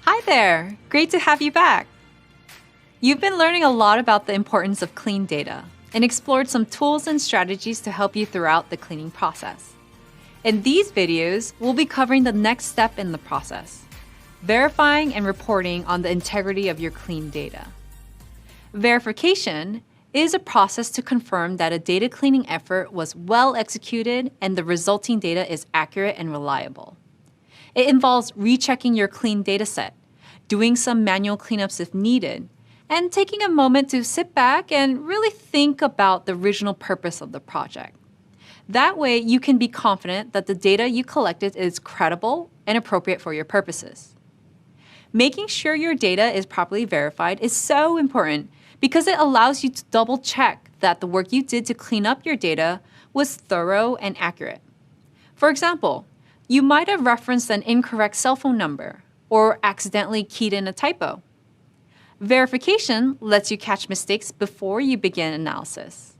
Hi there! Great to have you back! You've been learning a lot about the importance of clean data and explored some tools and strategies to help you throughout the cleaning process. In these videos, we'll be covering the next step in the process, verifying and reporting on the integrity of your clean data. Verification is a process to confirm that a data cleaning effort was well executed and the resulting data is accurate and reliable. It involves rechecking your clean dataset, doing some manual cleanups if needed, and taking a moment to sit back and really think about the original purpose of the project. That way, you can be confident that the data you collected is credible and appropriate for your purposes. Making sure your data is properly verified is so important because it allows you to double-check that the work you did to clean up your data was thorough and accurate. For example, you might have referenced an incorrect cell phone number or accidentally keyed in a typo. Verification lets you catch mistakes before you begin analysis.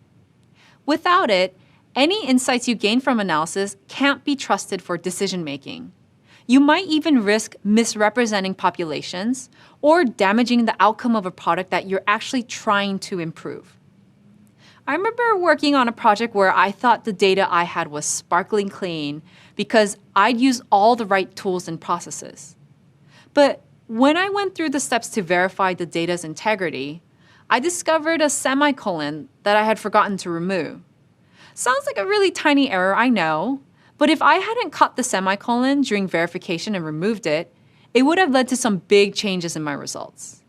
Without it, any insights you gain from analysis can't be trusted for decision-making. You might even risk misrepresenting populations or damaging the outcome of a product that you're actually trying to improve. I remember working on a project where I thought the data I had was sparkling clean because I'd used all the right tools and processes. But when I went through the steps to verify the data's integrity, I discovered a semicolon that I had forgotten to remove. Sounds like a really tiny error, I know, but if I hadn't caught the semicolon during verification and removed it, it would have led to some big changes in my results.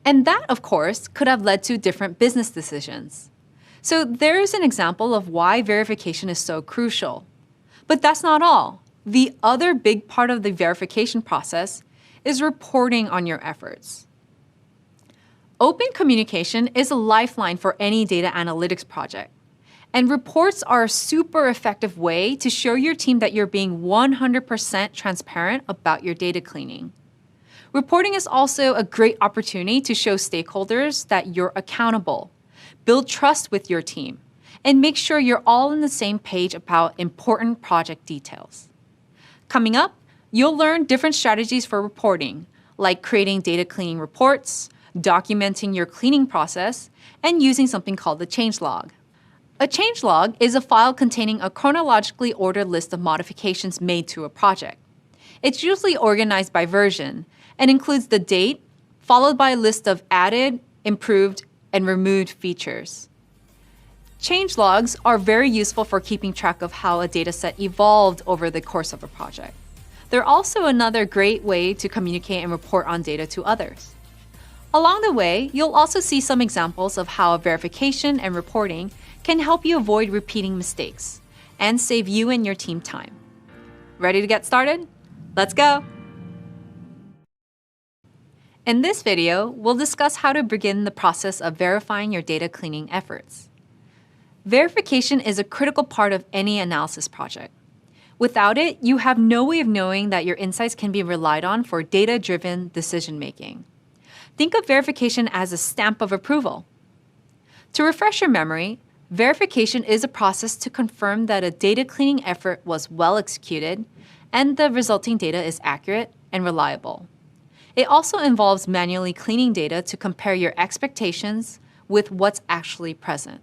And that, of course, could have led to different business decisions. So there's an example of why verification is so crucial. But that's not all. The other big part of the verification process is reporting on your efforts. Open communication is a lifeline for any data analytics project. And reports are a super effective way to show your team that you're being 100% transparent about your data cleaning. Reporting is also a great opportunity to show stakeholders that you're accountable, build trust with your team, and make sure you're all on the same page about important project details. Coming up, you'll learn different strategies for reporting, like creating data cleaning reports, documenting your cleaning process, and using something called the changelog. A changelog is a file containing a chronologically ordered list of modifications made to a project. It's usually organized by version and includes the date, followed by a list of added, improved, and removed features. Changelogs are very useful for keeping track of how a dataset evolved over the course of a project. They're also another great way to communicate and report on data to others. Along the way, you'll also see some examples of how verification and reporting can help you avoid repeating mistakes and save you and your team time. Ready to get started? Let's go! In this video, we'll discuss how to begin the process of verifying your data cleaning efforts. Verification is a critical part of any analysis project. Without it, you have no way of knowing that your insights can be relied on for data-driven decision-making. Think of verification as a stamp of approval. To refresh your memory, verification is a process to confirm that a data cleaning effort was well executed and the resulting data is accurate and reliable. It also involves manually cleaning data to compare your expectations with what's actually present.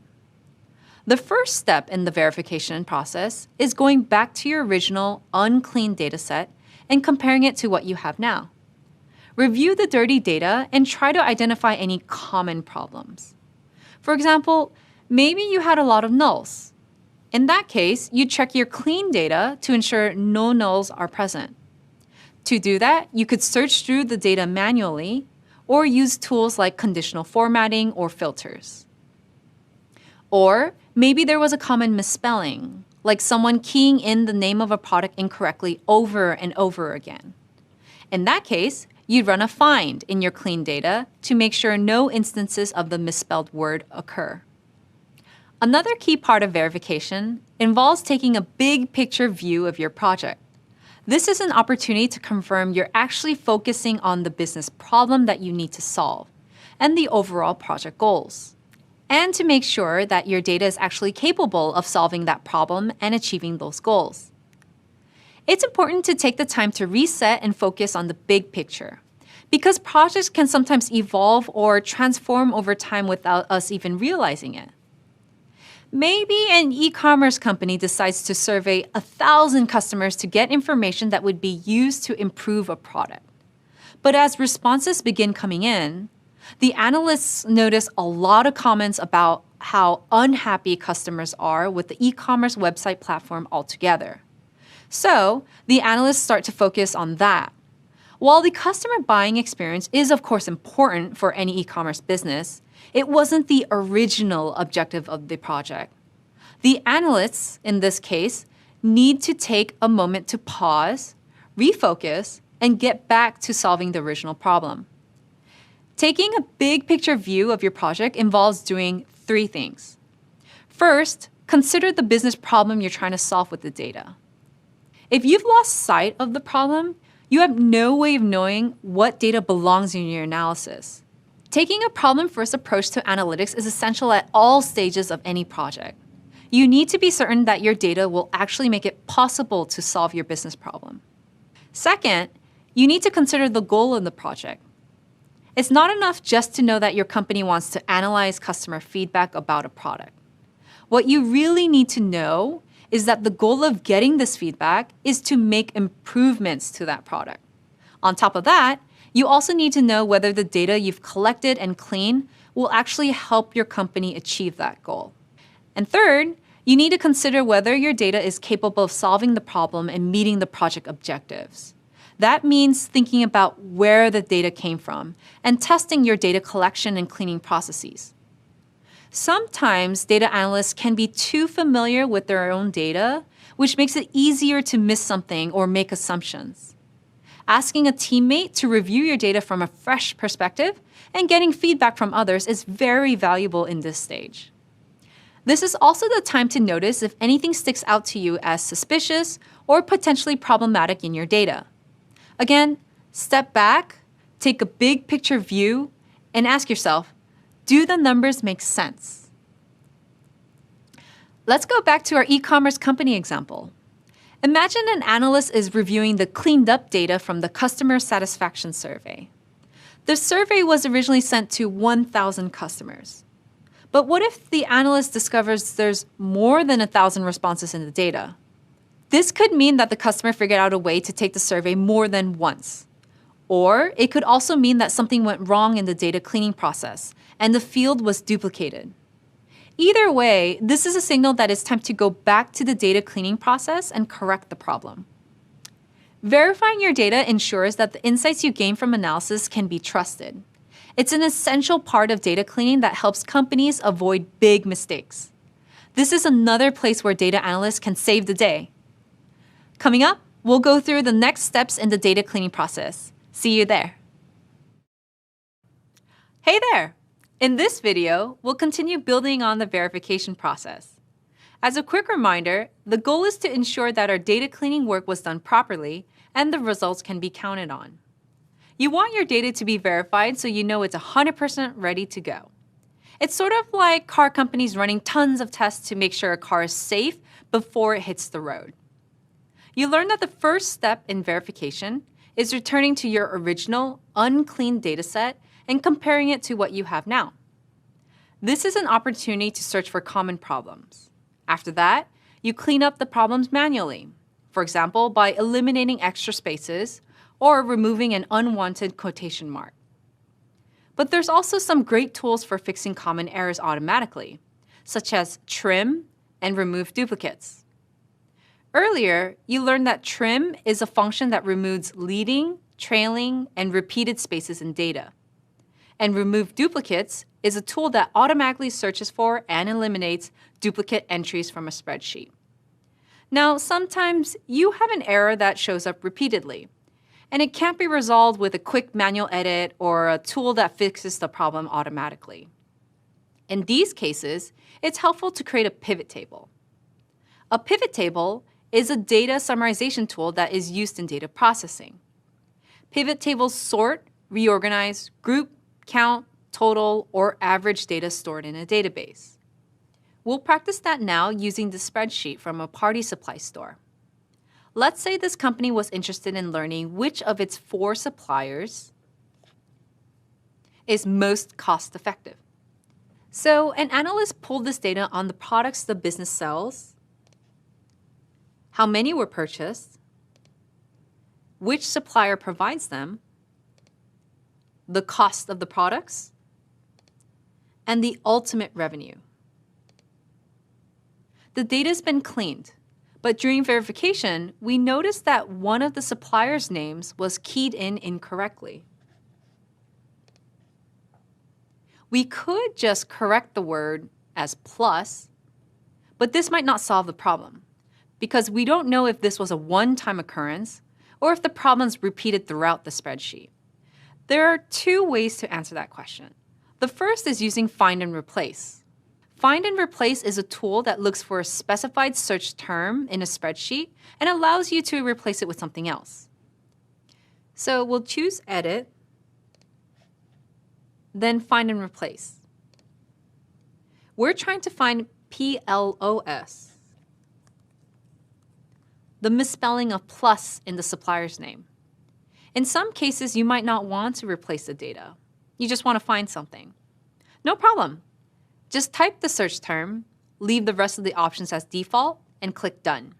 The first step in the verification process is going back to your original unclean dataset and comparing it to what you have now. Review the dirty data and try to identify any common problems. For example, maybe you had a lot of nulls. In that case, you check your clean data to ensure no nulls are present. To do that, you could search through the data manually or use tools like conditional formatting or filters. Or maybe there was a common misspelling, like someone keying in the name of a product incorrectly over and over again. In that case, you'd run a find in your clean data to make sure no instances of the misspelled word occur. Another key part of verification involves taking a big picture view of your project. This is an opportunity to confirm you're actually focusing on the business problem that you need to solve and the overall project goals, and to make sure that your data is actually capable of solving that problem and achieving those goals. It's important to take the time to reset and focus on the big picture because projects can sometimes evolve or transform over time without us even realizing it. Maybe an e-commerce company decides to survey 1,000 customers to get information that would be used to improve a product. But as responses begin coming in, the analysts notice a lot of comments about how unhappy customers are with the e-commerce website platform altogether. So the analysts start to focus on that. While the customer buying experience is of course important for any e-commerce business, it wasn't the original objective of the project. The analysts, in this case, need to take a moment to pause, refocus, and get back to solving the original problem. Taking a big picture view of your project involves doing 3 things. First, consider the business problem you're trying to solve with the data. If you've lost sight of the problem, you have no way of knowing what data belongs in your analysis. Taking a problem-first approach to analytics is essential at all stages of any project. You need to be certain that your data will actually make it possible to solve your business problem. Second, you need to consider the goal of the project. It's not enough just to know that your company wants to analyze customer feedback about a product. What you really need to know is that the goal of getting this feedback is to make improvements to that product. On top of that, you also need to know whether the data you've collected and cleaned will actually help your company achieve that goal. And third, you need to consider whether your data is capable of solving the problem and meeting the project objectives. That means thinking about where the data came from and testing your data collection and cleaning processes. Sometimes data analysts can be too familiar with their own data, which makes it easier to miss something or make assumptions. Asking a teammate to review your data from a fresh perspective and getting feedback from others is very valuable in this stage. This is also the time to notice if anything sticks out to you as suspicious or potentially problematic in your data. Again, step back, take a big picture view, and ask yourself, do the numbers make sense? Let's go back to our e-commerce company example. Imagine an analyst is reviewing the cleaned up data from the customer satisfaction survey. The survey was originally sent to 1,000 customers. But what if the analyst discovers there's more than 1,000 responses in the data? This could mean that the customer figured out a way to take the survey more than once. Or it could also mean that something went wrong in the data cleaning process and the field was duplicated. Either way, this is a signal that it's time to go back to the data cleaning process and correct the problem. Verifying your data ensures that the insights you gain from analysis can be trusted. It's an essential part of data cleaning that helps companies avoid big mistakes. This is another place where data analysts can save the day. Coming up, we'll go through the next steps in the data cleaning process. See you there. Hey there! In this video, we'll continue building on the verification process. As a quick reminder, the goal is to ensure that our data cleaning work was done properly and the results can be counted on. You want your data to be verified so you know it's 100% ready to go. It's sort of like car companies running tons of tests to make sure a car is safe before it hits the road. You learn that the first step in verification is returning to your original, uncleaned dataset and comparing it to what you have now. This is an opportunity to search for common problems. After that, you clean up the problems manually, for example, by eliminating extra spaces or removing an unwanted quotation mark. But there's also some great tools for fixing common errors automatically, such as trim and remove duplicates. Earlier, you learned that trim is a function that removes leading, trailing, and repeated spaces in data. And remove duplicates is a tool that automatically searches for and eliminates duplicate entries from a spreadsheet. Now, sometimes you have an error that shows up repeatedly, and it can't be resolved with a quick manual edit or a tool that fixes the problem automatically. In these cases, it's helpful to create a pivot table. A pivot table is a data summarization tool that is used in data processing. Pivot tables sort, reorganize, group, count, total, or average data stored in a database. We'll practice that now using the spreadsheet from a party supply store. Let's say this company was interested in learning which of its 4 suppliers is most cost-effective. So an analyst pulled this data on the products the business sells, how many were purchased, which supplier provides them, the cost of the products, and the ultimate revenue. The data's been cleaned, but during verification, we noticed that one of the suppliers' names was keyed in incorrectly. We could just correct the word as plus, but this might not solve the problem because we don't know if this was a one-time occurrence or if the problem's repeated throughout the spreadsheet. There are two ways to answer that question. The first is using find and replace. Find and replace is a tool that looks for a specified search term in a spreadsheet and allows you to replace it with something else. So we'll choose Edit, then Find and Replace. We're trying to find PLOS, the misspelling of plus in the supplier's name. In some cases, you might not want to replace the data. You just want to find something. No problem. Just type the search term, leave the rest of the options as default, and click Done.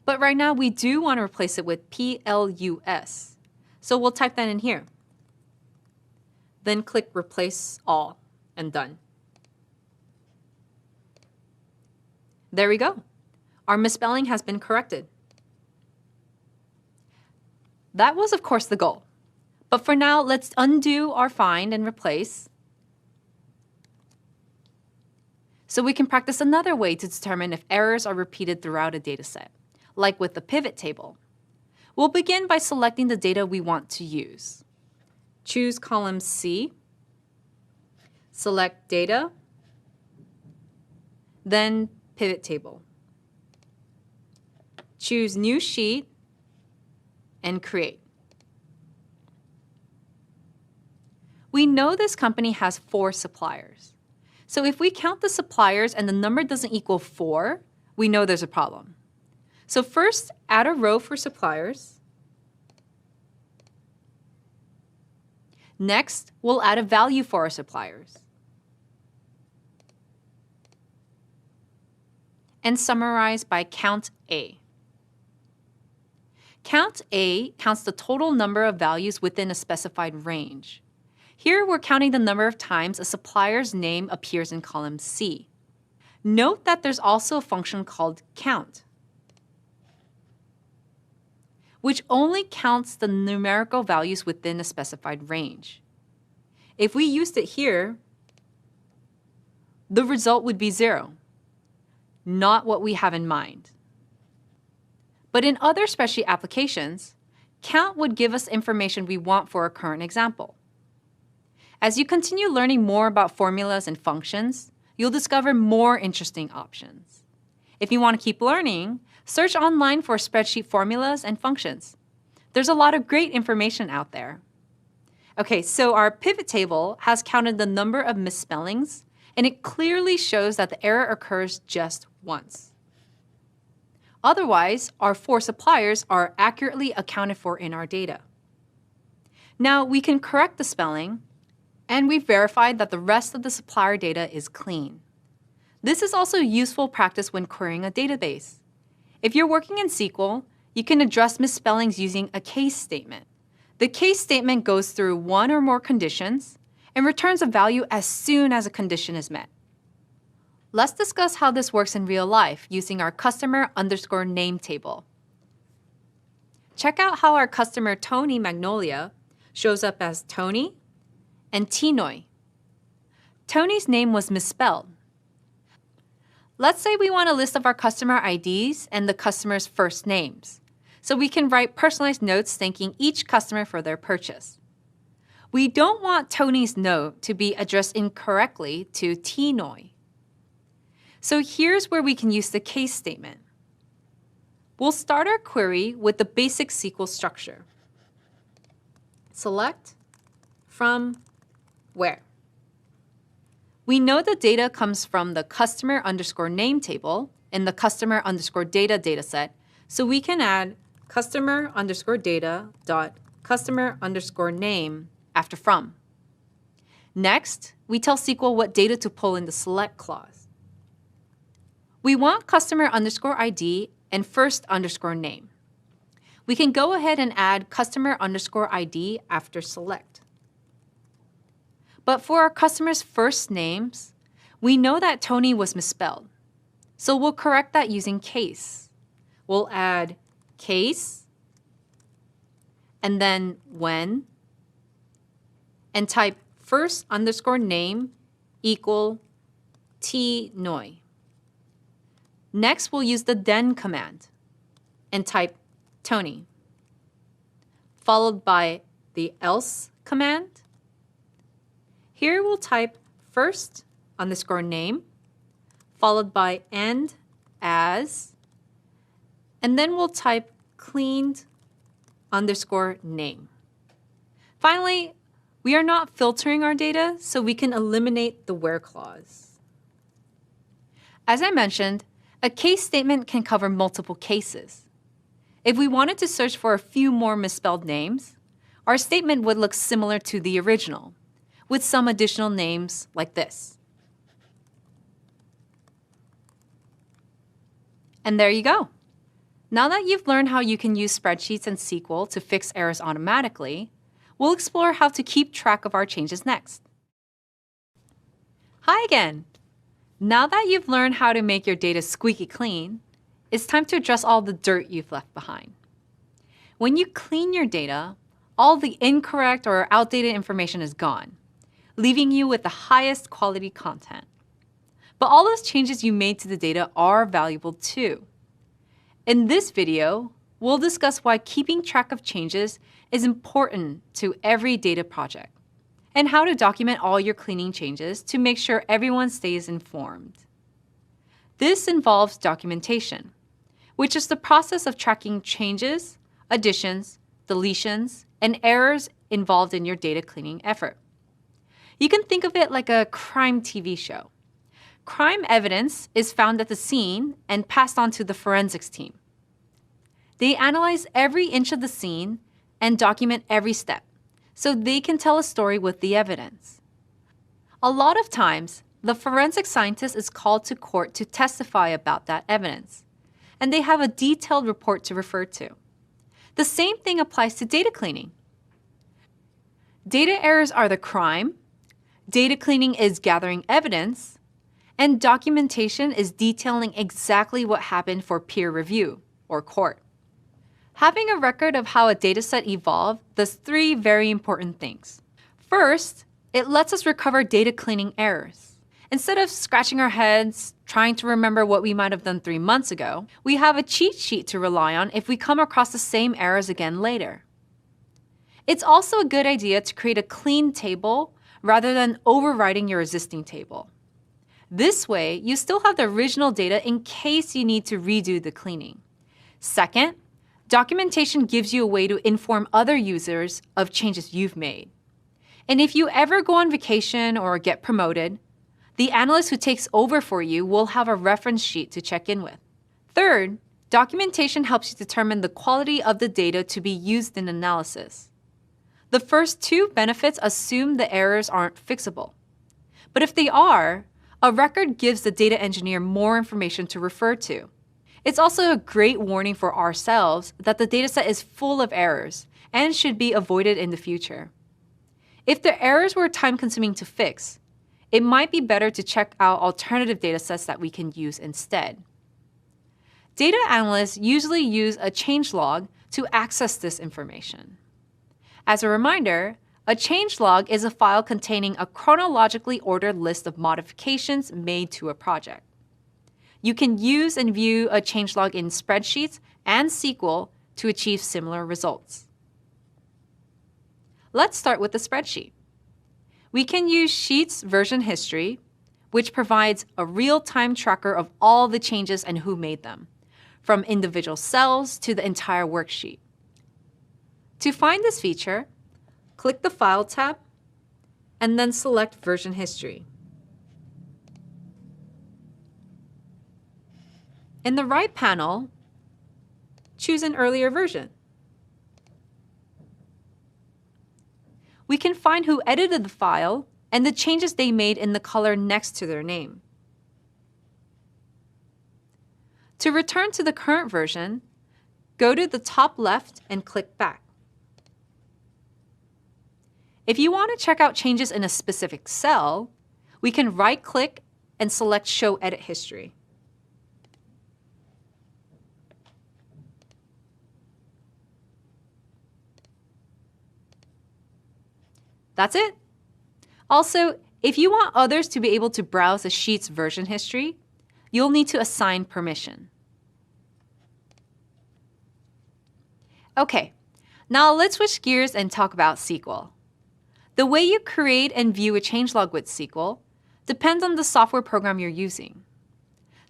But right now, we do want to replace it with PLUS. So we'll type that in here. Then click Replace All, and Done. There we go. Our misspelling has been corrected. That was, of course, the goal. But for now, let's undo our find and replace so we can practice another way to determine if errors are repeated throughout a dataset, like with the pivot table. We'll begin by selecting the data we want to use. Choose column C, select Data, then Pivot Table. Choose New Sheet, and Create. We know this company has 4 suppliers. So if we count the suppliers and the number doesn't equal 4, we know there's a problem. So first, add a row for suppliers. Next, we'll add a value for our suppliers. And summarize by Count A. Count A counts the total number of values within a specified range. Here, we're counting the number of times a supplier's name appears in column C. Note that there's also a function called count, which only counts the numerical values within a specified range. If we used it here, the result would be 0, not what we have in mind. But in other spreadsheet applications, count would give us information we want for our current example. As you continue learning more about formulas and functions, you'll discover more interesting options. If you want to keep learning, search online for spreadsheet formulas and functions. There's a lot of great information out there. Okay, so our pivot table has counted the number of misspellings, and it clearly shows that the error occurs just once. Otherwise, our 4 suppliers are accurately accounted for in our data. Now we can correct the spelling, and we've verified that the rest of the supplier data is clean. This is also useful practice when querying a database. If you're working in SQL, you can address misspellings using a case statement. The case statement goes through one or more conditions and returns a value as soon as a condition is met. Let's discuss how this works in real life using our customer_name table. Check out how our customer Tony Magnolia shows up as Tony and Tinoy. Tony's name was misspelled. Let's say we want a list of our customer IDs and the customer's first names, so we can write personalized notes thanking each customer for their purchase. We don't want Tony's note to be addressed incorrectly to Tinoy. So here's where we can use the case statement. We'll start our query with the basic SQL structure. Select from where. We know the data comes from the customer_name table in the customer_data dataset, so we can add customer_data.customer_name after from. Next, we tell SQL what data to pull in the select clause. We want customer underscore ID and first underscore name. We can go ahead and add customer underscore ID after select. But for our customers' first names, we know that Tony was misspelled. So we'll correct that using case. We'll add case, and then when, and type first underscore name equal T-Noi. Next, we'll use the then command and type Tony, followed by the else command. Here we'll type first underscore name, followed by and as, and then we'll type cleaned underscore name. Finally, we are not filtering our data, so we can eliminate the where clause. As I mentioned, a case statement can cover multiple cases. If we wanted to search for a few more misspelled names, our statement would look similar to the original, with some additional names like this. And there you go. Now that you've learned how you can use spreadsheets and SQL to fix errors automatically, we'll explore how to keep track of our changes next. Hi again. Now that you've learned how to make your data squeaky clean, it's time to address all the dirt you've left behind. When you clean your data, all the incorrect or outdated information is gone, leaving you with the highest quality content. But all those changes you made to the data are valuable too. In this video, we'll discuss why keeping track of changes is important to every data project, and how to document all your cleaning changes to make sure everyone stays informed. This involves documentation, which is the process of tracking changes, additions, deletions, and errors involved in your data cleaning effort. You can think of it like a crime TV show. Crime evidence is found at the scene and passed on to the forensics team. They analyze every inch of the scene and document every step, so they can tell a story with the evidence. A lot of times, the forensic scientist is called to court to testify about that evidence, and they have a detailed report to refer to. The same thing applies to data cleaning. Data errors are the crime, data cleaning is gathering evidence, and documentation is detailing exactly what happened for peer review or court. Having a record of how a dataset evolved does three very important things. First, it lets us recover data cleaning errors. Instead of scratching our heads, trying to remember what we might have done 3 months ago, we have a cheat sheet to rely on if we come across the same errors again later. It's also a good idea to create a clean table rather than overwriting your existing table. This way, you still have the original data in case you need to redo the cleaning. Second, documentation gives you a way to inform other users of changes you've made. And if you ever go on vacation or get promoted, the analyst who takes over for you will have a reference sheet to check in with. Third, documentation helps you determine the quality of the data to be used in analysis. The first two benefits assume the errors aren't fixable. But if they are, a record gives the data engineer more information to refer to. It's also a great warning for ourselves that the dataset is full of errors and should be avoided in the future. If the errors were time-consuming to fix, it might be better to check out alternative datasets that we can use instead. Data analysts usually use a changelog to access this information. As a reminder, a changelog is a file containing a chronologically ordered list of modifications made to a project. You can use and view a changelog in spreadsheets and SQL to achieve similar results. Let's start with the spreadsheet. We can use Sheets version history, which provides a real-time tracker of all the changes and who made them, from individual cells to the entire worksheet. To find this feature, click the File tab, and then select Version History. In the right panel, choose an earlier version. We can find who edited the file and the changes they made in the color next to their name. To return to the current version, go to the top left and click Back. If you want to check out changes in a specific cell, we can right-click and select Show Edit History. That's it. Also, if you want others to be able to browse a sheet's version history, you'll need to assign permission. Okay, now let's switch gears and talk about SQL. The way you create and view a changelog with SQL depends on the software program you're using.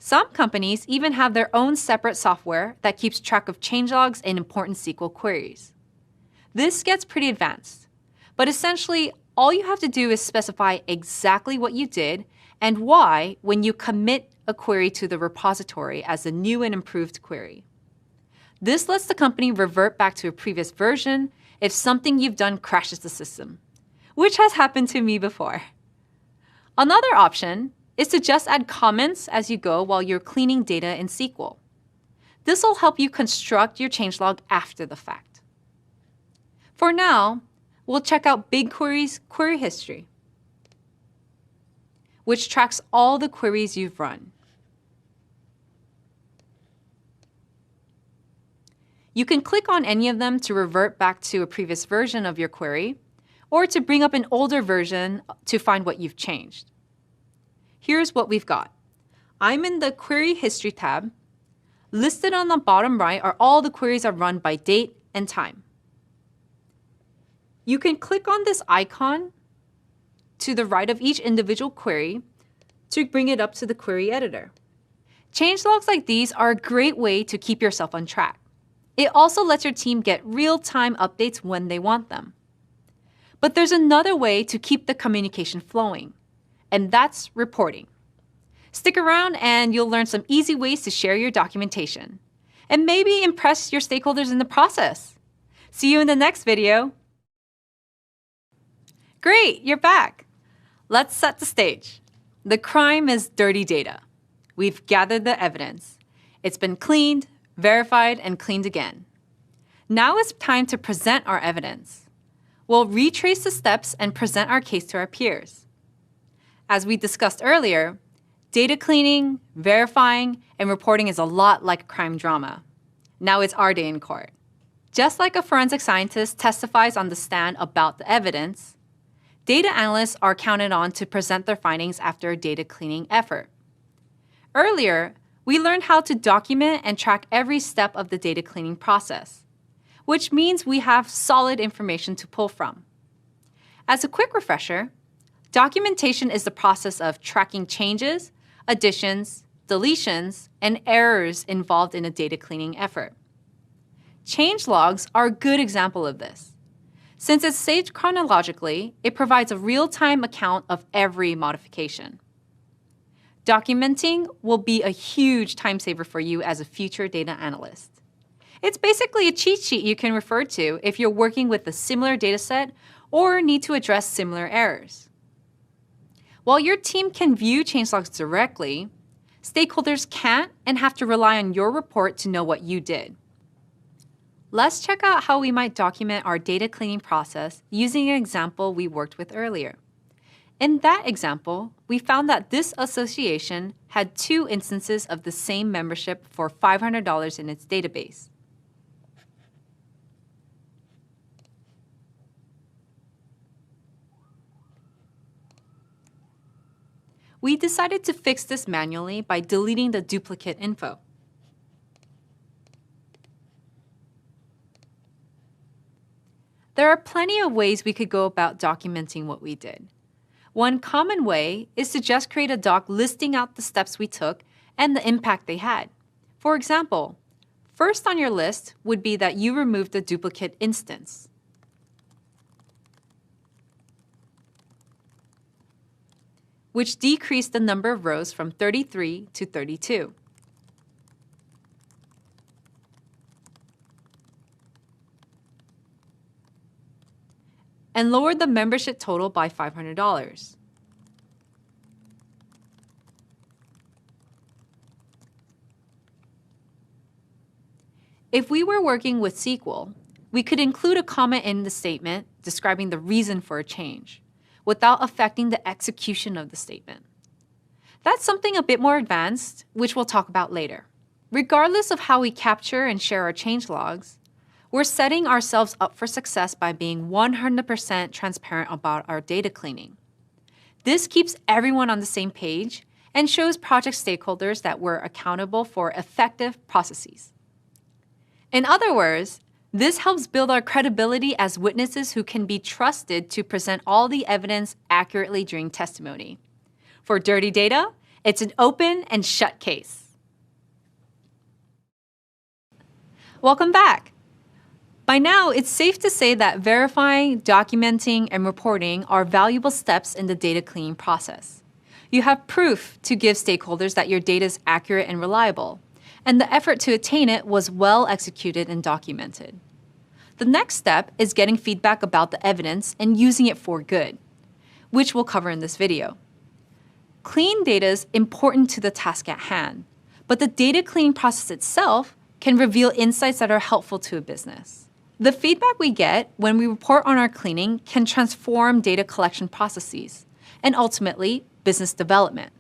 Some companies even have their own separate software that keeps track of changelogs and important SQL queries. This gets pretty advanced, but essentially, all you have to do is specify exactly what you did and why when you commit a query to the repository as a new and improved query. This lets the company revert back to a previous version if something you've done crashes the system, which has happened to me before. Another option is to just add comments as you go while you're cleaning data in SQL. This will help you construct your changelog after the fact. For now, we'll check out BigQuery's query history, which tracks all the queries you've run. You can click on any of them to revert back to a previous version of your query, or to bring up an older version to find what you've changed. Here's what we've got. I'm in the Query History tab. Listed on the bottom right are all the queries I've run by date and time. You can click on this icon to the right of each individual query to bring it up to the query editor. Changelogs like these are a great way to keep yourself on track. It also lets your team get real-time updates when they want them. But there's another way to keep the communication flowing, and that's reporting. Stick around and you'll learn some easy ways to share your documentation, and maybe impress your stakeholders in the process. See you in the next video. Great, you're back. Let's set the stage. The crime is dirty data. We've gathered the evidence. It's been cleaned, verified, and cleaned again. Now it's time to present our evidence. We'll retrace the steps and present our case to our peers. As we discussed earlier, data cleaning, verifying, and reporting is a lot like a crime drama. Now it's our day in court. Just like a forensic scientist testifies on the stand about the evidence, data analysts are counted on to present their findings after a data cleaning effort. Earlier, we learned how to document and track every step of the data cleaning process, which means we have solid information to pull from. As a quick refresher, documentation is the process of tracking changes, additions, deletions, and errors involved in a data cleaning effort. Changelogs are a good example of this. Since it's saved chronologically, it provides a real-time account of every modification. Documenting will be a huge time saver for you as a future data analyst. It's basically a cheat sheet you can refer to if you're working with a similar dataset or need to address similar errors. While your team can view changelogs directly, stakeholders can't and have to rely on your report to know what you did. Let's check out how we might document our data cleaning process using an example we worked with earlier. In that example, we found that this association had 2 instances of the same membership for $500 in its database. We decided to fix this manually by deleting the duplicate info. There are plenty of ways we could go about documenting what we did. One common way is to just create a doc listing out the steps we took and the impact they had. For example, first on your list would be that you removed the duplicate instance. Which decreased the number of rows from 33 to 32. and lowered the membership total by $500. If we were working with SQL, we could include a comment in the statement describing the reason for a change, without affecting the execution of the statement. That's something a bit more advanced, which we'll talk about later. Regardless of how we capture and share our change logs, we're setting ourselves up for success by being 100% transparent about our data cleaning. This keeps everyone on the same page and shows project stakeholders that we're accountable for effective processes. In other words, this helps build our credibility as witnesses who can be trusted to present all the evidence accurately during testimony. For dirty data, it's an open and shut case. Welcome back. By now, it's safe to say that verifying, documenting, and reporting are valuable steps in the data cleaning process. You have proof to give stakeholders that your data is accurate and reliable, and the effort to attain it was well executed and documented. The next step is getting feedback about the evidence and using it for good, which we'll cover in this video. Clean data is important to the task at hand, but the data cleaning process itself can reveal insights that are helpful to a business. The feedback we get when we report on our cleaning can transform data collection processes and ultimately business development.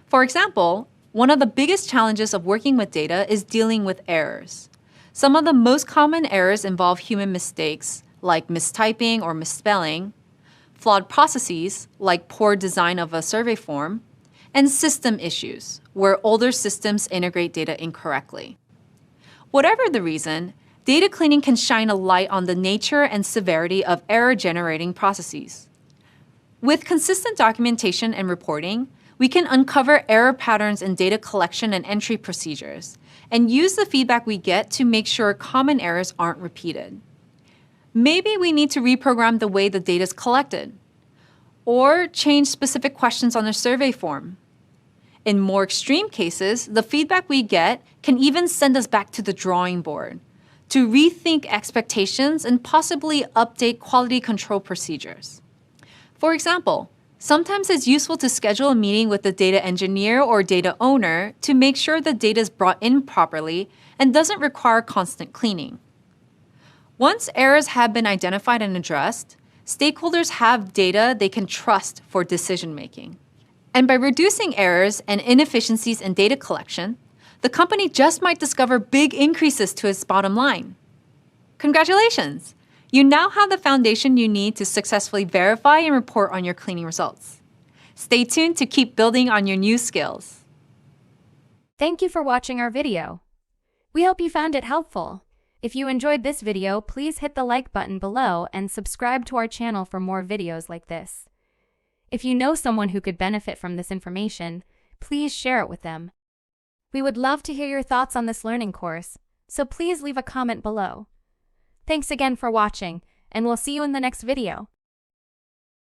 For example, one of the biggest challenges of working with data is dealing with errors. Some of the most common errors involve human mistakes, like mistyping or misspelling, flawed processes, like poor design of a survey form, and system issues, where older systems integrate data incorrectly. Whatever the reason, data cleaning can shine a light on the nature and severity of error-generating processes. With consistent documentation and reporting, we can uncover error patterns in data collection and entry procedures, and use the feedback we get to make sure common errors aren't repeated. Maybe we need to reprogram the way the data is collected, or change specific questions on a survey form. In more extreme cases, the feedback we get can even send us back to the drawing board to rethink expectations and possibly update quality control procedures. For example, sometimes it's useful to schedule a meeting with the data engineer or data owner to make sure the data is brought in properly and doesn't require constant cleaning. Once errors have been identified and addressed, stakeholders have data they can trust for decision-making. And by reducing errors and inefficiencies in data collection, the company just might discover big increases to its bottom line. Congratulations! You now have the foundation you need to successfully verify and report on your cleaning results. Stay tuned to keep building on your new skills. Thank you for watching our video. We hope you found it helpful. If you enjoyed this video, please hit the like button below and subscribe to our channel for more videos like this. If you know someone who could benefit from this information, please share it with them. We would love to hear your thoughts on this learning course, so please leave a comment below. Thanks again for watching, and we'll see you in the next video.